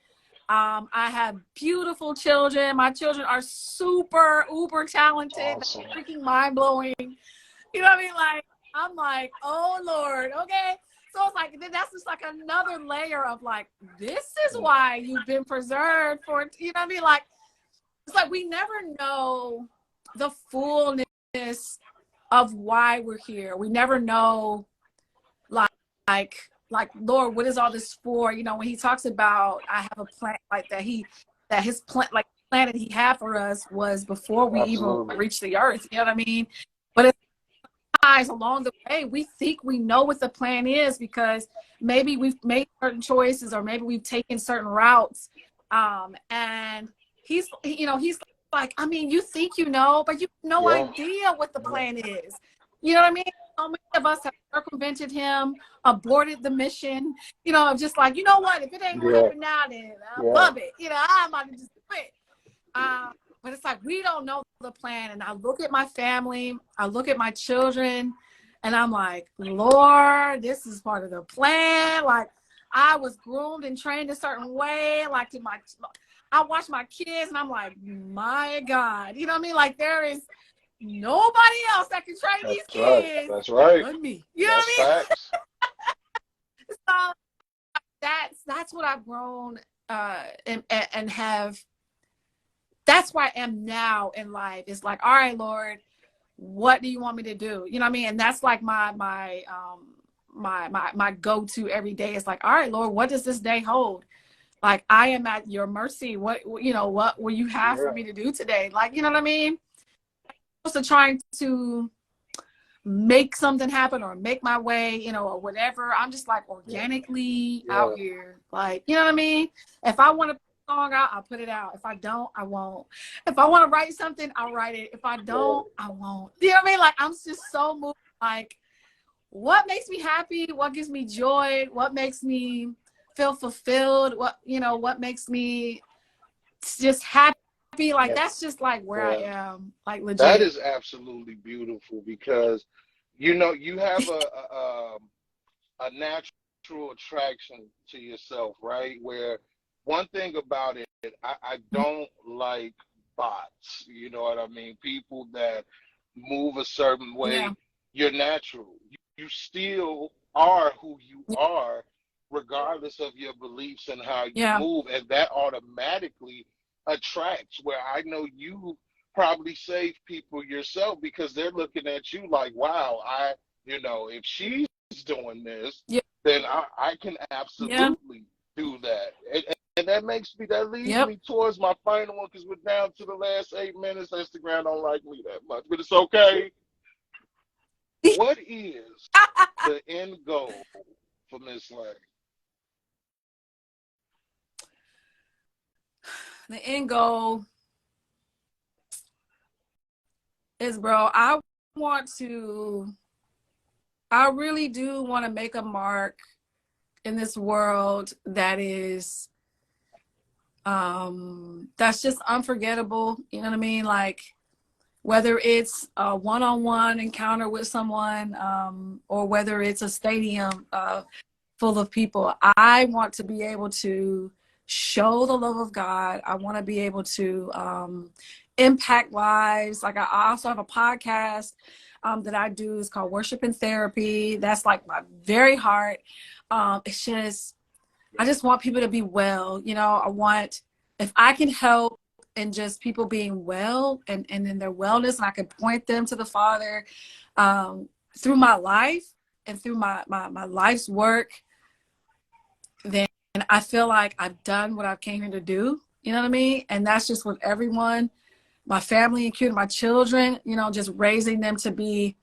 I have beautiful children. My children are super uber talented. Awesome. Freaking mind blowing. You know what I mean? Like, I'm like, oh Lord, okay. So it's like, then that's just like another layer of like, this is why you've been preserved for, you know what I mean? Like, it's like we never know the fullness of why we're here. We never know, like, Lord, what is all this for? You know, when he talks about, I have a plan, like that his plan, like plan that he had for us was before we even reached the earth. You know what I mean? But it's times along the way, we think we know what the plan is because maybe we've made certain choices or maybe we've taken certain routes. And he's like, I mean, you think you know, but you have no idea what the plan is. You know what I mean? So many of us have circumvented him, aborted the mission, you know, just like, you know what, if it ain't gonna happen now, then love it. You know, I'm about to just quit. But it's like, we don't know the plan. And I look at my family, I look at my children, and I'm like, Lord, this is part of the plan. Like, I was groomed and trained a certain way. Like, I watch my kids and I'm like, my God, you know what I mean? Like, there is nobody else that can train these kids. That's right. But me. You know what I mean? Facts. So that's what I've grown and have. That's where I am now in life. It's like, all right, Lord, what do you want me to do? You know what I mean? And that's like my go-to every day. It's like, all right, Lord, what does this day hold? Like, I am at your mercy. What will you have for me to do today? Like, you know what I mean? Also trying to make something happen or make my way, you know, or whatever. I'm just like organically out here. Like, you know what I mean? If I want to put a song out, I'll put it out. If I don't, I won't. If I want to write something, I'll write it. If I don't, I won't. You know what I mean? Like, I'm just so moved. Like, what makes me happy? What gives me joy? What makes me feel fulfilled? What makes me just happy? Like, that's just like where I am. Like, legit. That is absolutely beautiful because, you know, you have a natural attraction to yourself, right? Where one thing about it, I don't like bots. You know what I mean? People that move a certain way. Yeah. You're natural. You still are who you are, regardless of your beliefs and how you move, and that automatically attracts. Where I know you probably save people yourself because they're looking at you like, wow, if she's doing this, then I can absolutely do that. And that leads me towards my final one because we're down to the last 8 minutes. Instagram don't like me that much, but it's okay. What is the end goal for Miss Lang? The end goal is, bro, I really do want to make a mark in this world that is, that's just unforgettable. You know what I mean? Like, whether it's a one-on-one encounter with someone, or whether it's a stadium full of people, I want to be able to show the love of God. I want to be able to impact lives. Like, I also have a podcast that I do. It's called Worship and Therapy. That's like my very heart. It's just, I just want people to be well. You know, if I can help and just people being well and in their wellness, and I can point them to the Father through my life and through my life's work, then I feel like I've done what I came here to do. You know what I mean? And that's just with everyone, my family, including my children, you know, just raising them to be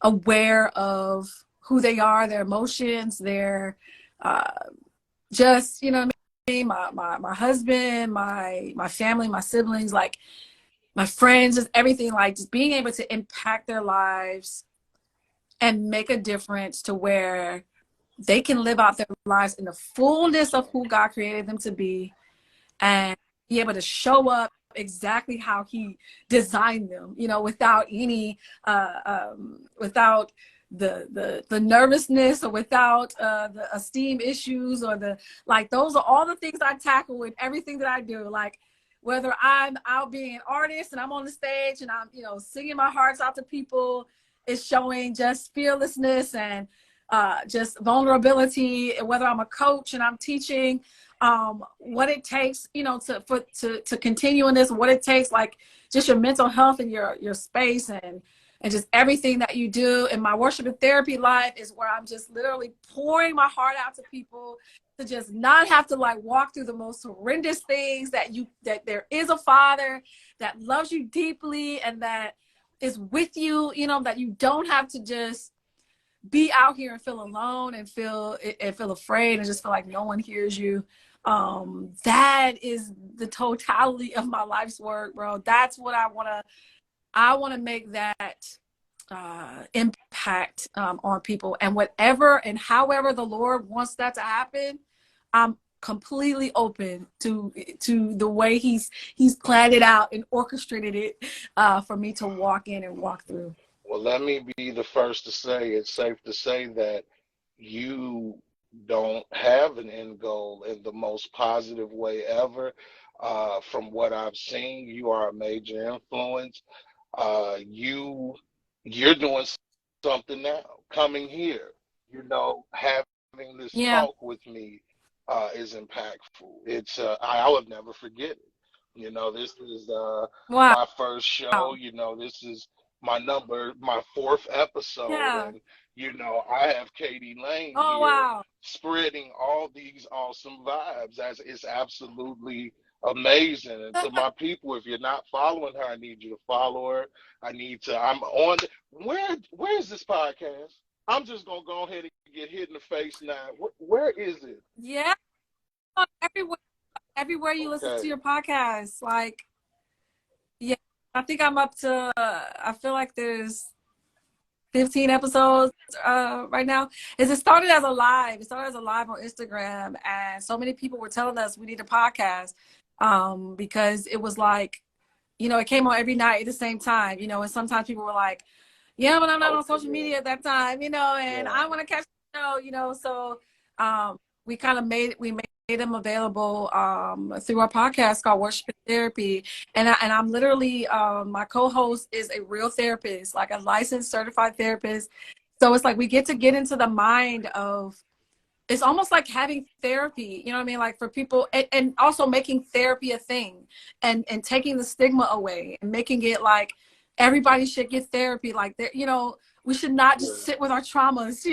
aware of who they are, their emotions, their just, you know what I mean? My husband, my family, my siblings, like my friends, just everything, like just being able to impact their lives and make a difference to where they can live out their lives in the fullness of who God created them to be and be able to show up exactly how he designed them, you know, without any, without the nervousness, or without the esteem issues, or the, like, those are all the things I tackle with everything that I do. Like, whether I'm out being an artist and I'm on the stage and I'm, singing my hearts out to people, it's showing just fearlessness and just vulnerability. And whether I'm a coach and I'm teaching what it takes, to continue in this, what it takes, like just your mental health and your space and just everything that you do. And my worship and therapy life is where I'm just literally pouring my heart out to people, to just not have to like walk through the most horrendous things, that there is a Father that loves you deeply and that is with you, that you don't have to just be out here and feel alone and feel afraid and just feel like no one hears you. That is the totality of my life's work, bro. That's what I want to make that impact on people. And whatever and however the Lord wants that to happen, I'm completely open to the way he's planned it out and orchestrated it for me to walk in and walk through. Well, let me be the first to say it's safe to say that you don't have an end goal in the most positive way ever. From what I've seen, you are a major influence. You're doing something now. Coming here, having this talk with me is impactful. It's I will never forget it. This is my first show. This is my fourth episode, and I have Katie Lane here spreading all these awesome vibes. As it's absolutely amazing. And to my people, if you're not following her, I need you to follow her. I'm on. Where is this podcast? I'm just gonna go ahead and get hit in the face now. Where is it? Yeah, everywhere you listen to your podcast. Like, yeah, I think I'm up to. I feel like there's 15 episodes right now. It started as a live. It started as a live on Instagram, and so many people were telling us we need a podcast because it was like, it came on every night at the same time. And sometimes people were like, yeah, but I'm not on social media at that time, and I want to catch the show, so we kind of made them available through our podcast called Worship and Therapy. And I'm literally, my co-host is a real therapist, like a licensed certified therapist. So it's like we get into the mind of, it's almost like having therapy, you know what I mean? Like for people, and also making therapy a thing and taking the stigma away and making it like everybody should get therapy. Like, we should not just sit with our traumas,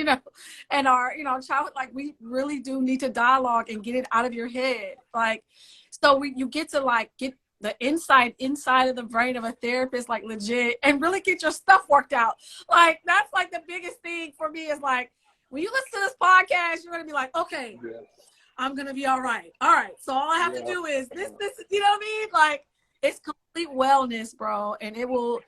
and our, childhood. Like, we really do need to dialogue and get it out of your head. Like, so you get to like get the inside of the brain of a therapist, like legit, and really get your stuff worked out. Like, that's like the biggest thing for me is like, when you listen to this podcast, you're going to be like, okay, I'm going to be all right. All right. So all I have to do is this, you know what I mean? Like, it's complete wellness, bro. And it will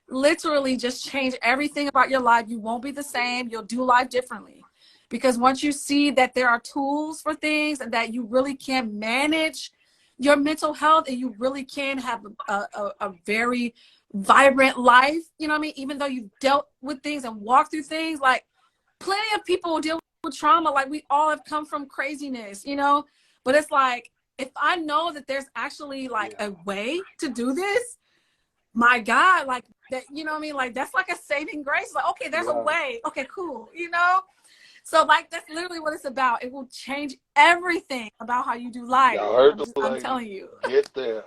literally just change everything about your life. You won't be the same. You'll do life differently. Because once you see that there are tools for things and that you really can manage your mental health and you really can have a very vibrant life, you know what I mean? Even though you've dealt with things and walked through things, like plenty of people deal with trauma. Like, we all have come from craziness, but it's like, if I know that there's actually like a way to do this, my God, like that, you know what I mean? Like, that's like a saving grace. Like, okay, there's a way. Okay, cool. So like, that's literally what it's about. It will change everything about how you do life. I'm telling you. Get there.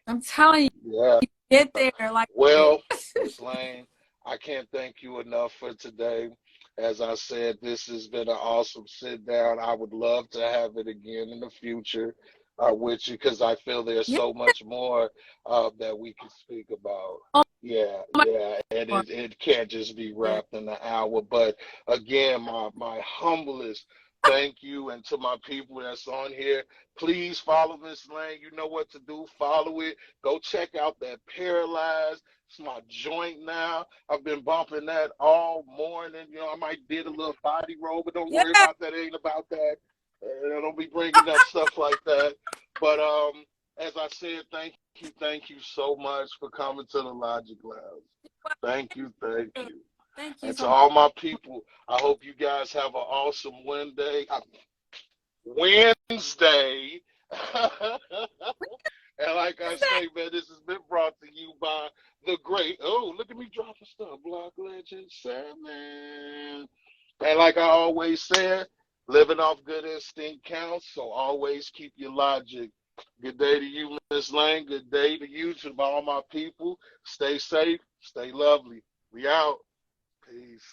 I'm telling you. Yeah. Get there. Like, well, Ms. Lane, I can't thank you enough for today. As I said, this has been an awesome sit down. I would love to have it again in the future with you, because I feel there's so much more that we can speak about. Yeah, and it can't just be wrapped in an hour. But again, my humblest thank you, and to my people that's on here, please follow Miss Lane. You know what to do. Follow it. Go check out that Paralyzed. It's my joint now. I've been bumping that all morning. I might did a little body roll, but don't worry about that. It ain't about that. Don't be bringing up stuff like that. But as I said, thank you so much for coming to the Logic Lounge. Thank you. Thank you And so to much. all my people, I hope you guys have an awesome Wednesday. And like I say, man, this has been brought to you by the great. Oh, look at me dropping stuff. Block Legend 7. And like I always said, living off good instinct counts. So always keep your logic. Good day to you, Miss Lane. Good day to you, to all my people. Stay safe. Stay lovely. We out. Peace.